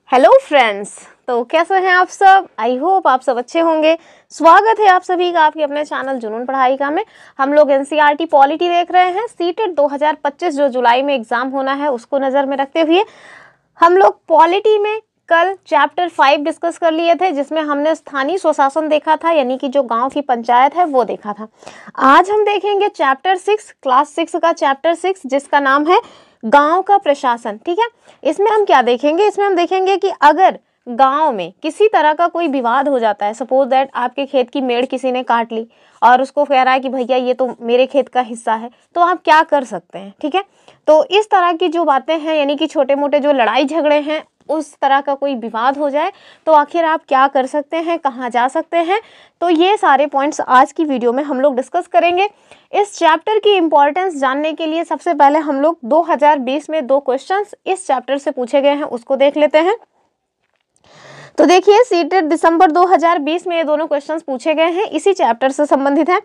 Hello friends, तो कैसे हैं आप सब। आई होप आप सब अच्छे होंगे। स्वागत है आप सभी का आपके अपने चैनल जुनून पढ़ाई का में। हम लोग एनसीईआरटी पॉलिटी देख रहे हैं। सीटेट 2025 जो जुलाई में एग्जाम होना है उसको नज़र में रखते हुए हम लोग पॉलिटी में कल चैप्टर 5 डिस्कस कर लिए थे, जिसमें हमने स्थानीय स्वशासन देखा था, यानी कि जो गांव की पंचायत है वो देखा था। आज हम देखेंगे चैप्टर 6, क्लास 6 का चैप्टर 6, जिसका नाम है गांव का प्रशासन। ठीक है, इसमें हम क्या देखेंगे, इसमें हम देखेंगे कि अगर गांव में किसी तरह का कोई विवाद हो जाता है, सपोज दैट आपके खेत की मेड़ किसी ने काट ली और उसको कह रहा है कि भैया ये तो मेरे खेत का हिस्सा है, तो आप क्या कर सकते हैं। ठीक है, तो इस तरह की जो बातें हैं, यानी कि छोटे मोटे जो लड़ाई झगड़े हैं, उस तरह का कोई विवाद हो जाए तो आखिर आप क्या कर सकते हैं, कहाँ जा सकते हैं, तो ये सारे पॉइंट्स आज की वीडियो में हम लोग डिस्कस करेंगे। इस चैप्टर की इम्पोर्टेंस जानने के लिए सबसे पहले हम लोग 2020 में 2 क्वेश्चंस इस चैप्टर से पूछे गए हैं उसको देख लेते हैं। तो देखिए, सीटेट दिसंबर 2020 में ये दोनों क्वेश्चंस पूछे गए हैं, इसी चैप्टर से संबंधित है।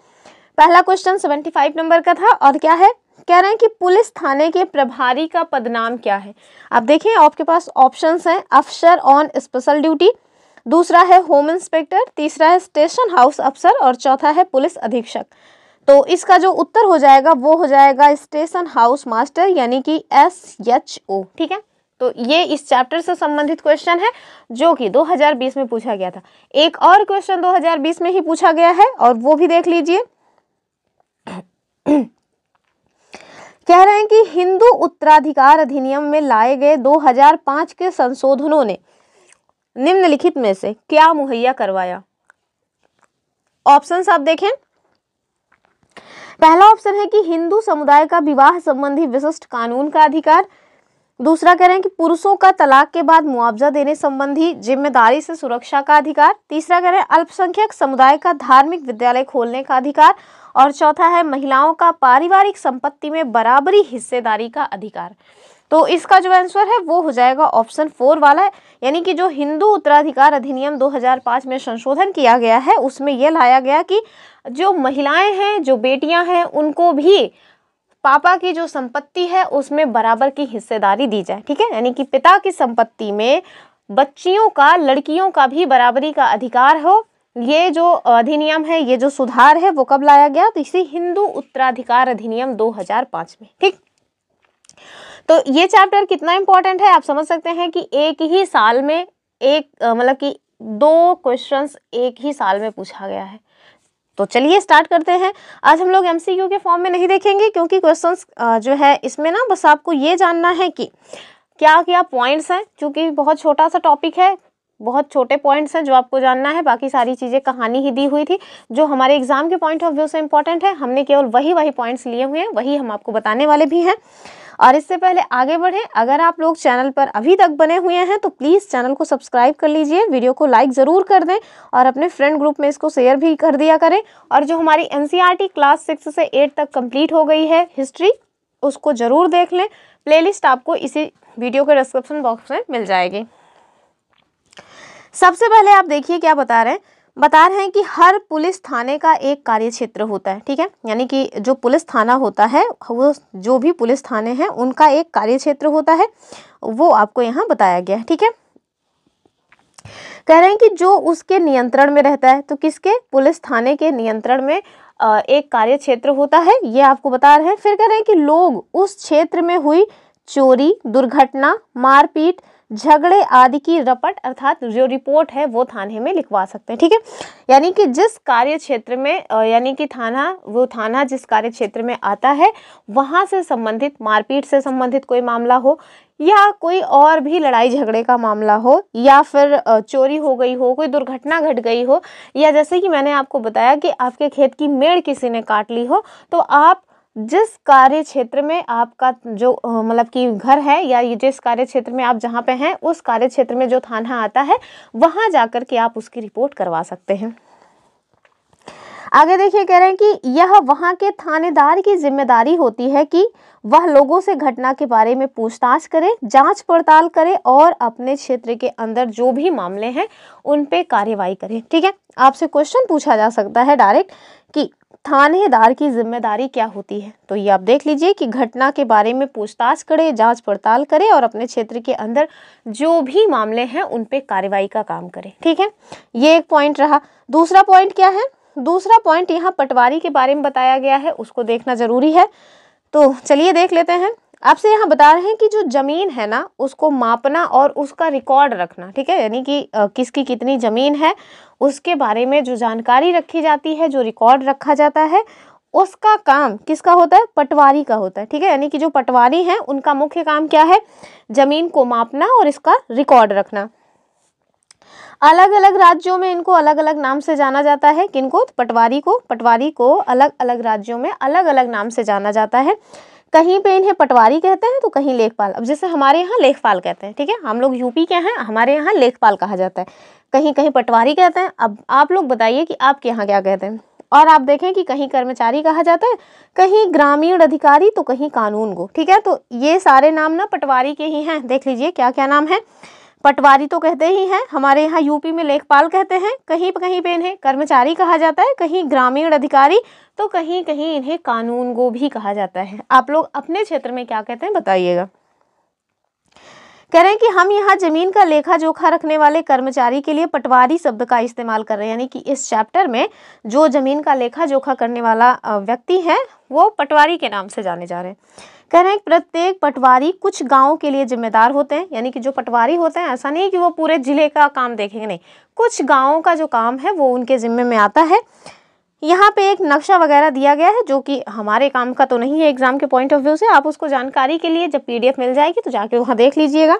पहला क्वेश्चन 75 नंबर का था और क्या है, कह रहे हैं कि पुलिस थाने के प्रभारी का पदनाम क्या है। अब देखिए, आपके पास ऑप्शंस हैं, अफसर ऑन स्पेशल ड्यूटी, दूसरा है होम इंस्पेक्टर, तीसरा है स्टेशन हाउस अफसर और चौथा है पुलिस अधीक्षक। तो इसका जो उत्तर हो जाएगा वो हो जाएगा स्टेशन हाउस मास्टर, यानी कि SHO। ठीक है, तो ये इस चैप्टर से संबंधित क्वेश्चन है जो कि 2020 में पूछा गया था। एक और क्वेश्चन 2020 में ही पूछा गया है और वो भी देख लीजिए। कह रहे हैं कि हिंदू उत्तराधिकार अधिनियम में लाए गए 2005 के संशोधनों ने निम्नलिखित में से क्या मुहैया करवाया। ऑप्शंस आप देखें। पहला ऑप्शन है कि हिंदू समुदाय का विवाह संबंधी विशिष्ट कानून का अधिकार, दूसरा कह रहे हैं कि पुरुषों का तलाक के बाद मुआवजा देने संबंधी जिम्मेदारी से सुरक्षा का अधिकार, तीसरा कह रहे हैं अल्पसंख्यक समुदाय का धार्मिक विद्यालय खोलने का अधिकार और चौथा है महिलाओं का पारिवारिक संपत्ति में बराबरी हिस्सेदारी का अधिकार। तो इसका जो आंसर है वो हो जाएगा ऑप्शन 4 वाला है, यानी कि जो हिंदू उत्तराधिकार अधिनियम 2005 में संशोधन किया गया है उसमें यह लाया गया कि जो महिलाएं हैं, जो बेटियां हैं, उनको भी पापा की जो संपत्ति है उसमें बराबर की हिस्सेदारी दी जाए। ठीक है, यानी कि पिता की संपत्ति में बच्चियों का, लड़कियों का भी बराबरी का अधिकार हो। ये जो अधिनियम है, ये जो सुधार है वो कब लाया गया, तो इसी हिंदू उत्तराधिकार अधिनियम 2005 में। ठीक, तो ये चैप्टर कितना इंपॉर्टेंट है आप समझ सकते हैं कि एक ही साल में मतलब कि 2 क्वेश्चंस एक ही साल में पूछा गया है। तो चलिए स्टार्ट करते हैं। आज हम लोग MCQ के फॉर्म में नहीं देखेंगे क्योंकि क्वेश्चंस जो है इसमें ना बस आपको ये जानना है कि क्या क्या पॉइंट्स हैं, क्योंकि बहुत छोटा सा टॉपिक है, बहुत छोटे पॉइंट्स हैं जो आपको जानना है। बाकी सारी चीज़ें कहानी ही दी हुई थी जो हमारे एग्जाम के पॉइंट ऑफ व्यू से इंपॉर्टेंट है। हमने केवल वही पॉइंट्स लिए हुए हैं, वही हम आपको बताने वाले भी हैं। और इससे पहले आगे बढ़े, अगर आप लोग चैनल पर अभी तक बने हुए हैं तो प्लीज़ चैनल को सब्सक्राइब कर लीजिए, वीडियो को लाइक ज़रूर कर दें और अपने फ्रेंड ग्रुप में इसको शेयर भी कर दिया करें। और जो हमारी NCERT क्लास 6 से 8 तक कंप्लीट हो गई है हिस्ट्री, उसको ज़रूर देख लें। प्लेलिस्ट आपको इसी वीडियो के डिस्क्रिप्शन बॉक्स में मिल जाएगी। सबसे पहले आप देखिए क्या बता रहे हैं कि हर पुलिस थाने का एक कार्य क्षेत्र होता है। ठीक है, यानी कि जो पुलिस थाना होता है, वो जो भी पुलिस थाने हैं उनका एक कार्य क्षेत्र होता है, वो आपको यहाँ बताया गया है। ठीक है, कह रहे हैं कि जो उसके नियंत्रण में रहता है, तो किसके, पुलिस थाने के नियंत्रण में एक कार्य क्षेत्र होता है, ये आपको बता रहे हैं। फिर कह रहे हैं कि लोग उस क्षेत्र में हुई चोरी, दुर्घटना, मारपीट, झगड़े आदि की रपट अर्थात जो रिपोर्ट है वो थाने में लिखवा सकते हैं। ठीक है, यानी कि जिस कार्य क्षेत्र में यानी कि थाना जिस कार्य क्षेत्र में आता है वहाँ से संबंधित, मारपीट से संबंधित कोई मामला हो या कोई और भी लड़ाई झगड़े का मामला हो या फिर चोरी हो गई हो, कोई दुर्घटना घट गई हो, या जैसे कि मैंने आपको बताया कि आपके खेत की मेड़ किसी ने काट ली हो, तो आप जिस कार्य क्षेत्र में आपका जो मतलब कि घर है या ये जिस कार्य क्षेत्र में आप जहाँ पे हैं उस कार्य क्षेत्र में जो थाना आता है वहाँ जाकर के आप उसकी रिपोर्ट करवा सकते हैं। आगे देखिए, कह रहे हैं कि यह वहाँ के थानेदार की जिम्मेदारी होती है कि वह लोगों से घटना के बारे में पूछताछ करे, जांच पड़ताल करे और अपने क्षेत्र के अंदर जो भी मामले हैं उन पे कार्यवाही करे। ठीक है, आपसे क्वेश्चन पूछा जा सकता है डायरेक्ट कि थानेदार की जिम्मेदारी क्या होती है? तो ये आप देख लीजिए कि घटना के बारे में पूछताछ करे, जांच पड़ताल करे और अपने क्षेत्र के अंदर जो भी मामले हैं उन पे कार्रवाई का काम करे। ठीक है, ये एक पॉइंट रहा। दूसरा पॉइंट क्या है? दूसरा पॉइंट यहाँ पटवारी के बारे में बताया गया है, उसको देखना जरूरी है। तो चलिए देख लेते हैं। आपसे यहाँ बता रहे हैं कि जो जमीन है ना उसको मापना और उसका रिकॉर्ड रखना। ठीक है, यानी कि किसकी कितनी जमीन है उसके बारे में जो जानकारी रखी जाती है, जो रिकॉर्ड रखा जाता है, उसका काम किसका होता है? पटवारी का होता है। ठीक है, यानी कि जो पटवारी हैं उनका मुख्य काम क्या है? जमीन को मापना और इसका रिकॉर्ड रखना। अलग अलग राज्यों में इनको अलग अलग नाम से जाना जाता है। किनको? पटवारी को अलग अलग राज्यों में अलग अलग नाम से जाना जाता है। कहीं पे इन्हें पटवारी कहते हैं तो कहीं लेखपाल। अब जैसे हमारे यहाँ लेखपाल कहते हैं, ठीक है, हम लोग यूपी के हैं, हमारे यहाँ लेखपाल कहा जाता है, कहीं कहीं पटवारी कहते हैं। अब आप लोग बताइए कि आपके यहाँ क्या कहते हैं। और आप देखें कि कहीं कर्मचारी कहा जाता है, कहीं ग्रामीण अधिकारी तो कहीं कानूनगो। ठीक है, तो ये सारे नाम ना पटवारी के ही हैं। देख लीजिए क्या क्या नाम है। पटवारी तो कहते ही हैं, हमारे यहाँ यूपी में लेखपाल कहते हैं, कहीं पे इन्हें कर्मचारी कहा जाता है, कहीं ग्रामीण अधिकारी तो कहीं कहीं इन्हें कानूनगो भी कहा जाता है। आप लोग अपने क्षेत्र में क्या कहते हैं बताइएगा। कह रहे हैं कि हम यहाँ जमीन का लेखा जोखा रखने वाले कर्मचारी के लिए पटवारी शब्द का इस्तेमाल कर रहे हैं। यानी कि इस चैप्टर में जो जमीन का लेखा जोखा करने वाला व्यक्ति है वो पटवारी के नाम से जाने जा रहे हैं। कह रहे हैं कि प्रत्येक पटवारी कुछ गांवों के लिए जिम्मेदार होते हैं। यानी कि जो पटवारी होते हैं ऐसा नहीं कि वो पूरे जिले का काम देखेंगे, नहीं, कुछ गांवों का जो काम है वो उनके जिम्मे में आता है। यहाँ पे एक नक्शा वगैरह दिया गया है जो कि हमारे काम का तो नहीं है एग्जाम के पॉइंट ऑफ व्यू से। आप उसको जानकारी के लिए जब PDF मिल जाएगी तो जाके वहाँ देख लीजिएगा।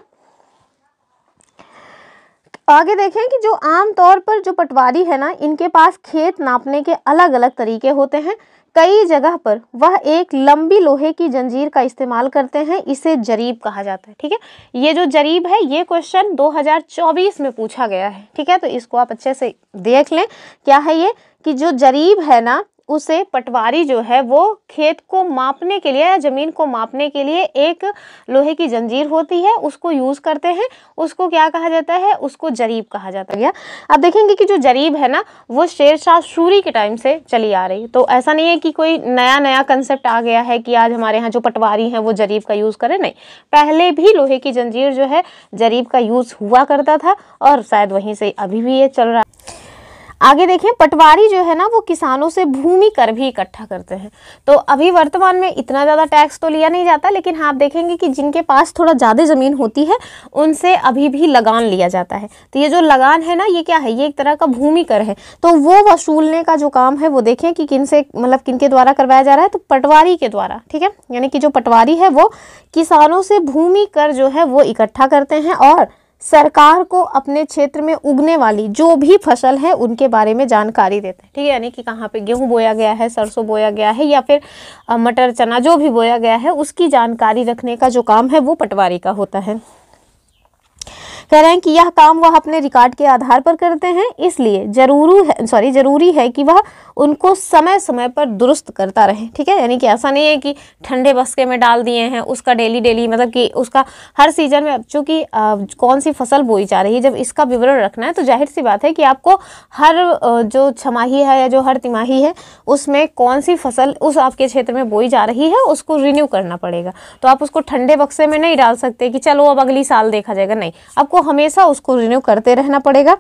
आगे देखें कि जो आम तौर पर जो पटवारी है ना इनके पास खेत नापने के अलग अलग तरीके होते हैं। कई जगह पर वह एक लंबी लोहे की जंजीर का इस्तेमाल करते हैं, इसे जरीब कहा जाता है। ठीक है, ये जो जरीब है ये क्वेश्चन 2024 में पूछा गया है। ठीक है, तो इसको आप अच्छे से देख लें। क्या है ये कि जो जरीब है ना उसे पटवारी जो है वो खेत को मापने के लिए या जमीन को मापने के लिए एक लोहे की जंजीर होती है उसको यूज करते हैं। उसको क्या कहा जाता है? उसको जरीब कहा जाता है। अब देखेंगे कि जो जरीब है ना वो शेरशाह सूरी के टाइम से चली आ रही। तो ऐसा नहीं है कि कोई नया कंसेप्ट आ गया है कि आज हमारे यहाँ जो पटवारी हैं वो जरीब का यूज करें, नहीं, पहले भी लोहे की जंजीर जो है जरीब का यूज हुआ करता था और शायद वहीं से अभी भी ये चल रहा है। आगे देखें, पटवारी जो है ना वो किसानों से भूमि कर भी इकट्ठा करते हैं। तो अभी वर्तमान में इतना ज़्यादा टैक्स तो लिया नहीं जाता, लेकिन हाँ आप देखेंगे कि जिनके पास थोड़ा ज़्यादा ज़मीन होती है उनसे अभी भी लगान लिया जाता है। तो ये जो लगान है ना ये क्या है? ये एक तरह का भूमि कर है। तो वो वसूलने का जो काम है वो देखें कि किन से मतलब किनके द्वारा करवाया जा रहा है, तो पटवारी के द्वारा। ठीक है, यानी कि जो पटवारी है वो किसानों से भूमि कर जो है वो इकट्ठा करते हैं और सरकार को अपने क्षेत्र में उगने वाली जो भी फसल है उनके बारे में जानकारी देते हैं। ठीक है, यानी कि कहाँ पे गेहूं बोया गया है, सरसों बोया गया है या फिर मटर चना जो भी बोया गया है उसकी जानकारी रखने का जो काम है वो पटवारी का होता है। कह रहे हैं कि यह काम वह अपने रिकॉर्ड के आधार पर करते हैं, इसलिए जरूरी है कि वह उनको समय समय पर दुरुस्त करता रहे। ठीक है, यानी कि ऐसा नहीं है कि ठंडे बस्के में डाल दिए हैं उसका डेली मतलब कि उसका हर सीजन में चूँकि कौन सी फसल बोई जा रही है जब इसका विवरण रखना है तो जाहिर सी बात है कि आपको हर जो छमाही है या जो हर तिमाही है उसमें कौन सी फसल उस आपके क्षेत्र में बोई जा रही है उसको रिन्यू करना पड़ेगा। तो आप उसको ठंडे बक्से में नहीं डाल सकते कि चलो अब अगली साल देखा जाएगा, नहीं, आपको हमेशा उसको रिन्यू करते रहना पड़ेगा।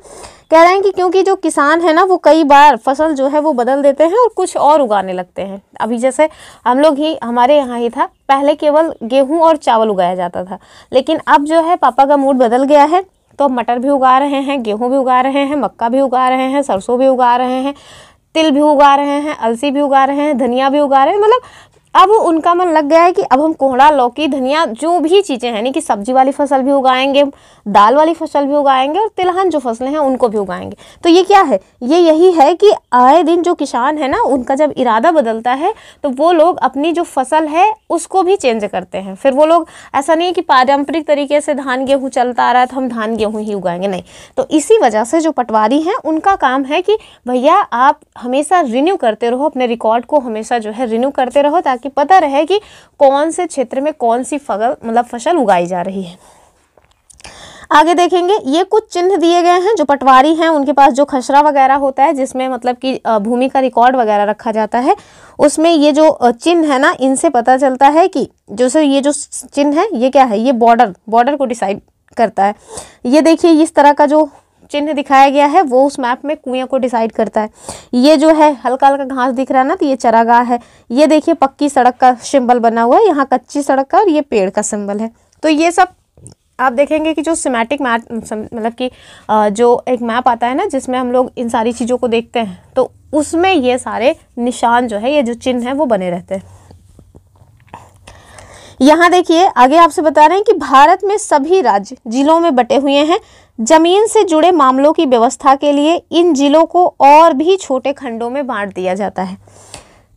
कह रहे हैं कि क्योंकि जो किसान है ना वो कई बार फसल जो है वो बदल देते हैं और कुछ और उगाने लगते हैं। अभी जैसे हम लोग ही हमारे यहाँ ही था, पहले केवल गेहूं और चावल उगाया जाता था, लेकिन अब जो है पापा का मूड बदल गया है तो अब मटर भी उगा रहे हैं, गेहूं भी उगा रहे हैं, मक्का भी उगा रहे हैं, सरसों भी उगा रहे हैं, तिल भी उगा रहे हैं, अलसी भी उगा रहे हैं, धनिया भी उगा रहे हैं। मतलब अब उनका मन लग गया है कि अब हम कोहड़ा, लौकी, धनिया जो भी चीज़ें हैं, यानी कि सब्जी वाली फसल भी उगाएंगे, दाल वाली फसल भी उगाएंगे और तिलहन जो फसलें हैं उनको भी उगाएंगे। तो ये क्या है? ये यही है कि आए दिन जो किसान है ना उनका जब इरादा बदलता है तो वो लोग अपनी जो फसल है उसको भी चेंज करते हैं। फिर वो लोग ऐसा नहीं है कि पारंपरिक तरीके से धान गेहूँ चलता आ रहा है तो हम धान गेहूँ ही उगाएंगे, नहीं। तो इसी वजह से जो पटवारी हैं उनका काम है कि भैया आप हमेशा रिन्यू करते रहो, अपने रिकॉर्ड को हमेशा जो है रिन्यू करते रहो ताकि पता रहे कि कौन से क्षेत्र में कौन सी फसल उगाई जा रही है। आगे देखेंगे ये कुछ चिन्ह दिए गए हैं। जो पटवारी हैं उनके पास जो खसरा वगैरह होता है जिसमें मतलब कि भूमि का रिकॉर्ड वगैरह रखा जाता है, उसमें ये जो चिन्ह है ना, इनसे पता चलता है कि जैसे ये जो चिन्ह है ये क्या है, ये बॉर्डर को डिसाइड करता है। ये देखिए इस तरह का जो चिन्ह दिखाया गया है वो उस मैप में कुएं को डिसाइड करता है। ये जो है हल्का हल्का घास दिख रहा है ना, तो ये चरागाह है। ये देखिए पक्की सड़क का सिंबल बना हुआ है, यहाँ कच्ची सड़क का, और ये पेड़ का सिंबल है। तो ये सब आप देखेंगे कि जो सिमेटिक मैप मतलब कि जो एक मैप आता है ना जिसमें हम लोग इन सारी चीज़ों को देखते हैं, तो उसमें ये सारे निशान जो है, ये जो चिन्ह है वो बने रहते हैं। यहाँ देखिए आगे आपसे बता रहे हैं कि भारत में सभी राज्य जिलों में बटे हुए हैं। जमीन से जुड़े मामलों की व्यवस्था के लिए इन जिलों को और भी छोटे खंडों में बांट दिया जाता है।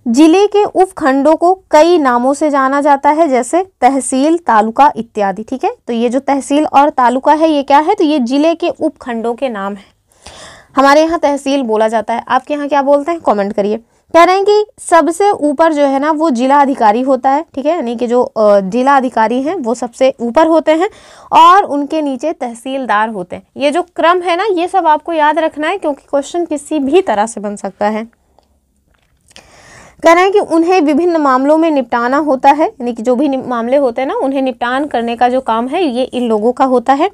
जिले के उपखंडों को कई नामों से जाना जाता है, जैसे तहसील, तालुका इत्यादि। ठीक है, तो ये जो तहसील और तालुका है ये क्या है, तो ये जिले के उपखंडों के नाम है। हमारे यहाँ तहसील बोला जाता है, आपके यहाँ क्या बोलते हैं, कमेंट करिए। कह रहे हैं कि सबसे ऊपर जो है ना वो जिला अधिकारी होता है। ठीक है, यानी कि जो जिला अधिकारी हैं वो सबसे ऊपर होते हैं और उनके नीचे तहसीलदार होते हैं। ये जो क्रम है ना ये सब आपको याद रखना है, क्योंकि क्वेश्चन किसी भी तरह से बन सकता है। कह रहे हैं कि उन्हें विभिन्न मामलों में निपटाना होता है, यानी कि जो भी मामले होते हैं ना उन्हें निपटान करने का जो काम है ये इन लोगों का होता है।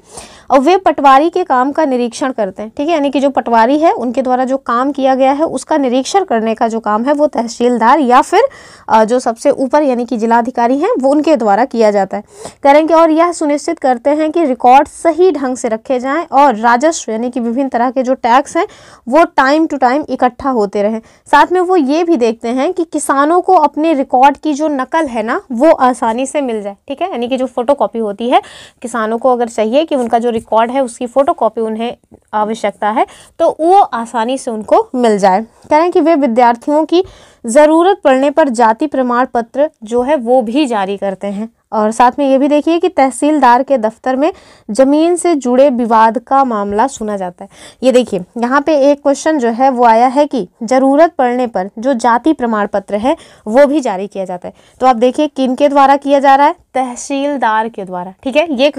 और वे पटवारी के काम का निरीक्षण करते हैं। ठीक है, यानी कि जो पटवारी है उनके द्वारा जो काम किया गया है उसका निरीक्षण करने का जो काम है वो तहसीलदार या फिर जो सबसे ऊपर यानी कि जिलाधिकारी हैं वो उनके द्वारा किया जाता है। कह रहे हैं कि और यह सुनिश्चित करते हैं कि रिकॉर्ड सही ढंग से रखे जाएँ और राजस्व यानी कि विभिन्न तरह के जो टैक्स हैं वो टाइम टू टाइम इकट्ठा होते रहें। साथ में वो ये भी देखते हैं कि किसानों को अपने रिकॉर्ड की जो नकल है ना वो आसानी से मिल जाए। ठीक है, यानी कि जो फोटोकॉपी होती है, किसानों को अगर चाहिए कि उनका जो रिकॉर्ड है उसकी फोटोकॉपी उन्हें आवश्यकता है तो वो आसानी से उनको मिल जाए। कह रहे हैं कि वे विद्यार्थियों की ज़रूरत पड़ने पर जाति प्रमाण पत्र जो है वो भी जारी करते हैं। और साथ में ये भी देखिए कि तहसीलदार के दफ्तर में ज़मीन से जुड़े विवाद का मामला सुना जाता है। ये देखिए यहाँ पे एक क्वेश्चन जो है वो आया है कि ज़रूरत पड़ने पर जो जाति प्रमाण पत्र है वो भी जारी किया जाता है। तो आप देखिए किन के द्वारा किया जा रहा है, तहसीलदार के द्वारा। ठीक है, ये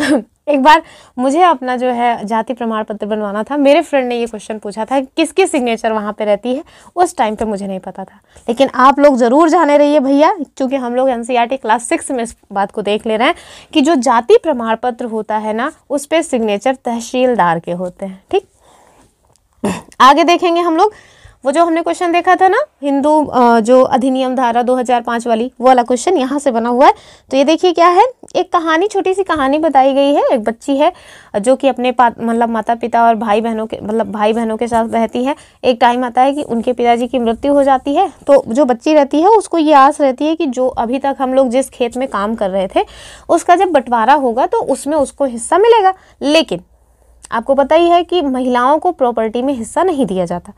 एक बार मुझे अपना जो है जाति प्रमाण पत्र बनवाना था, मेरे फ्रेंड ने ये क्वेश्चन पूछा था किसकी सिग्नेचर वहाँ पे रहती है, उस टाइम पे मुझे नहीं पता था। लेकिन आप लोग ज़रूर जाने रहिए भैया, क्योंकि हम लोग एनसीईआरटी क्लास 6 में इस बात को देख ले रहे हैं कि जो जाति प्रमाण पत्र होता है ना उस पर सिग्नेचर तहसीलदार के होते हैं। ठीक, आगे देखेंगे हम लोग वो जो हमने क्वेश्चन देखा था ना हिंदू जो अधिनियम धारा 2005 वाली, वो वाला क्वेश्चन यहाँ से बना हुआ है। तो ये देखिए क्या है, एक कहानी, छोटी सी कहानी बताई गई है। एक बच्ची है जो कि अपने मतलब माता पिता और भाई बहनों के साथ रहती है। एक टाइम आता है कि उनके पिताजी की मृत्यु हो जाती है, तो जो बच्ची रहती है उसको ये आस रहती है कि जो अभी तक हम लोग जिस खेत में काम कर रहे थे उसका जब बंटवारा होगा तो उसमें उसको हिस्सा मिलेगा। लेकिन आपको पता ही है कि महिलाओं को प्रॉपर्टी में हिस्सा नहीं दिया जाता।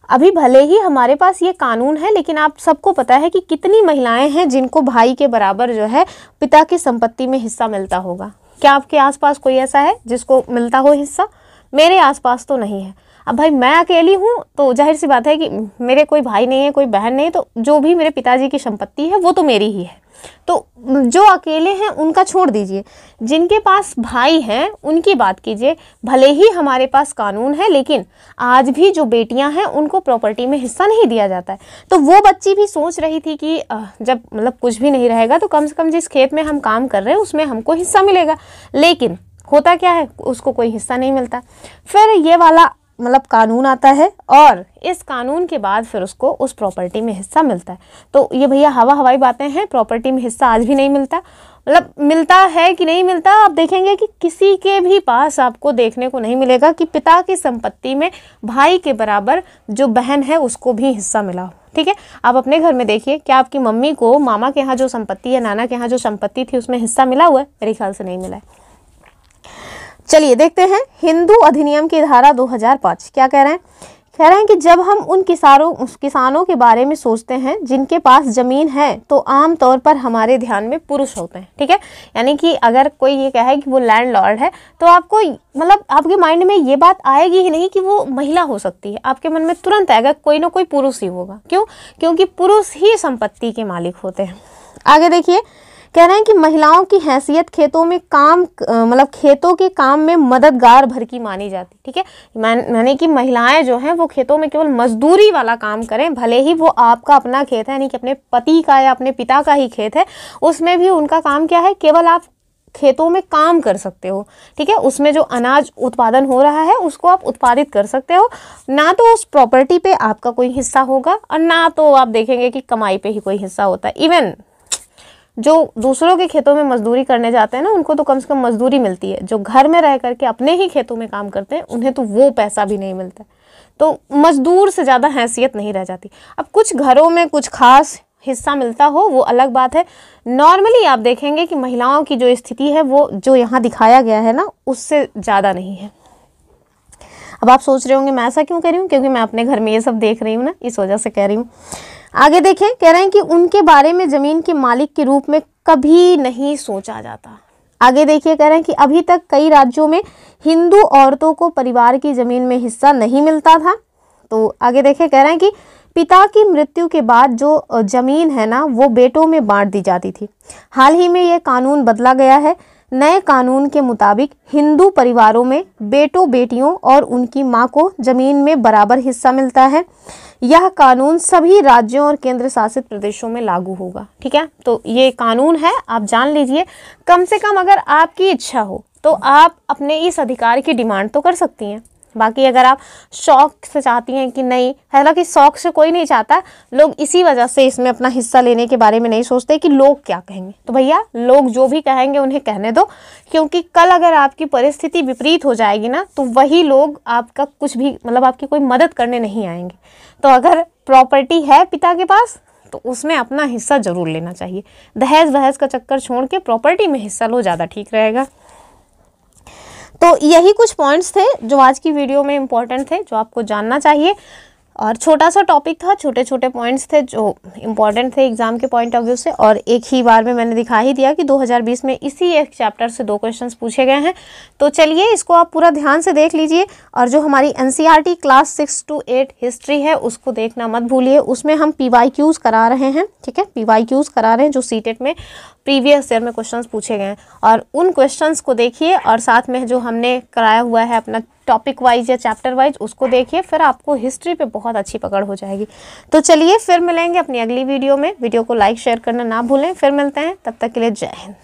अभी भले ही हमारे पास ये कानून है, लेकिन आप सबको पता है कि कितनी महिलाएं हैं जिनको भाई के बराबर जो है पिता की संपत्ति में हिस्सा मिलता होगा। क्या आपके आसपास कोई ऐसा है जिसको मिलता हो हिस्सा? मेरे आसपास तो नहीं है। अब भाई मैं अकेली हूँ तो जाहिर सी बात है कि मेरे कोई भाई नहीं है, कोई बहन नहीं, तो जो भी मेरे पिताजी की संपत्ति है वो तो मेरी ही है। तो जो अकेले हैं उनका छोड़ दीजिए, जिनके पास भाई हैं उनकी बात कीजिए। भले ही हमारे पास कानून है, लेकिन आज भी जो बेटियां हैं उनको प्रॉपर्टी में हिस्सा नहीं दिया जाता है। तो वो बच्ची भी सोच रही थी कि जब मतलब कुछ भी नहीं रहेगा तो कम से कम जिस खेत में हम काम कर रहे हैं उसमें हमको हिस्सा मिलेगा। लेकिन होता क्या है, उसको कोई हिस्सा नहीं मिलता। फिर ये वाला मतलब कानून आता है और इस कानून के बाद फिर उसको उस प्रॉपर्टी में हिस्सा मिलता है। तो ये भैया हवाई बातें हैं, प्रॉपर्टी में हिस्सा आज भी नहीं मिलता। मतलब मिलता है कि नहीं मिलता, आप देखेंगे कि किसी के भी पास आपको देखने को नहीं मिलेगा कि पिता की संपत्ति में भाई के बराबर जो बहन है उसको भी हिस्सा मिला हो। ठीक है, आप अपने घर में देखिए, क्या आपकी मम्मी को मामा के यहाँ जो संपत्ति है, नाना के यहाँ जो संपत्ति थी उसमें हिस्सा मिला हुआ है? मेरे ख्याल से नहीं मिला है। चलिए देखते हैं हिंदू अधिनियम की धारा 2005 क्या कह रहे हैं। कह रहे हैं कि जब हम उन किसानों के बारे में सोचते हैं जिनके पास जमीन है तो आम तौर पर हमारे ध्यान में पुरुष होते हैं। ठीक है, यानी कि अगर कोई ये कहे कि वो लैंडलॉर्ड है तो आपको मतलब आपके माइंड में ये बात आएगी ही नहीं कि वो महिला हो सकती है। आपके मन में तुरंत आएगा कोई ना कोई पुरुष ही होगा। क्यों? क्योंकि पुरुष ही संपत्ति के मालिक होते हैं। आगे देखिए, कह रहे हैं कि महिलाओं की हैसियत खेतों में काम मतलब खेतों के काम में मददगार भर की मानी जाती। ठीक है, माने कि महिलाएं जो हैं वो खेतों में केवल मजदूरी वाला काम करें, भले ही वो आपका अपना खेत है, यानी कि अपने पति का या अपने पिता का ही खेत है, उसमें भी उनका काम क्या है, केवल आप खेतों में काम कर सकते हो। ठीक है, उसमें जो अनाज उत्पादन हो रहा है उसको आप उत्पादित कर सकते हो, ना तो उस प्रॉपर्टी पे आपका कोई हिस्सा होगा और ना तो आप देखेंगे कि कमाई पे ही कोई हिस्सा होता है। इवन जो दूसरों के खेतों में मजदूरी करने जाते हैं ना, उनको तो कम से कम मजदूरी मिलती है, जो घर में रह करके अपने ही खेतों में काम करते हैं उन्हें तो वो पैसा भी नहीं मिलता। तो मजदूर से ज़्यादा हैसियत नहीं रह जाती। अब कुछ घरों में कुछ खास हिस्सा मिलता हो वो अलग बात है, नॉर्मली आप देखेंगे कि महिलाओं की जो स्थिति है वो जो यहाँ दिखाया गया है ना उससे ज़्यादा नहीं है। अब आप सोच रहे होंगे मैं ऐसा क्यों कह रही हूँ, क्योंकि मैं अपने घर में ये सब देख रही हूँ ना, इस वजह से कह रही हूँ। आगे देखें, कह रहे हैं कि उनके बारे में ज़मीन के मालिक के रूप में कभी नहीं सोचा जाता। आगे देखिए, कह रहे हैं कि अभी तक कई राज्यों में हिंदू औरतों को परिवार की ज़मीन में हिस्सा नहीं मिलता था। तो आगे देखिए, कह रहे हैं कि पिता की मृत्यु के बाद जो ज़मीन है ना वो बेटों में बांट दी जाती थी। हाल ही में ये कानून बदला गया है। नए कानून के मुताबिक हिंदू परिवारों में बेटों बेटियों और उनकी मां को ज़मीन में बराबर हिस्सा मिलता है। यह कानून सभी राज्यों और केंद्र शासित प्रदेशों में लागू होगा। ठीक है, तो ये कानून है, आप जान लीजिए। कम से कम अगर आपकी इच्छा हो तो आप अपने इस अधिकार की डिमांड तो कर सकती हैं। बाकी अगर आप शौक से चाहती हैं कि नहीं, हालांकि शौक से कोई नहीं चाहता, लोग इसी वजह से इसमें अपना हिस्सा लेने के बारे में नहीं सोचते कि लोग क्या कहेंगे। तो भैया लोग जो भी कहेंगे उन्हें कहने दो, क्योंकि कल अगर आपकी परिस्थिति विपरीत हो जाएगी ना तो वही लोग आपका कुछ भी मतलब आपकी कोई मदद करने नहीं आएंगे। तो अगर प्रॉपर्टी है पिता के पास तो उसमें अपना हिस्सा जरूर लेना चाहिए। दहेज वहेज का चक्कर छोड़ के प्रॉपर्टी में हिस्सा लो, ज़्यादा ठीक रहेगा। तो यही कुछ पॉइंट्स थे जो आज की वीडियो में इम्पॉर्टेंट थे, जो आपको जानना चाहिए। और छोटा सा टॉपिक था, छोटे छोटे पॉइंट्स थे जो इम्पॉर्टेंट थे एग्जाम के पॉइंट ऑफ व्यू से, और एक ही बार में मैंने दिखा ही दिया कि 2020 में इसी एक चैप्टर से 2 क्वेश्चंस पूछे गए हैं। तो चलिए इसको आप पूरा ध्यान से देख लीजिए, और जो हमारी NCERT क्लास 6 to 8 हिस्ट्री है उसको देखना मत भूलिए। उसमें हम PYQs करा रहे हैं। ठीक है, PYQs करा रहे हैं जो CTET में प्रीवियस ईयर में क्वेश्चंस पूछे गए हैं, और उन क्वेश्चंस को देखिए, और साथ में जो हमने कराया हुआ है अपना टॉपिक वाइज या चैप्टर वाइज उसको देखिए, फिर आपको हिस्ट्री पे बहुत अच्छी पकड़ हो जाएगी। तो चलिए फिर मिलेंगे अपनी अगली वीडियो में। वीडियो को लाइक शेयर करना ना भूलें। फिर मिलते हैं, तब तक के लिए जय हिंद।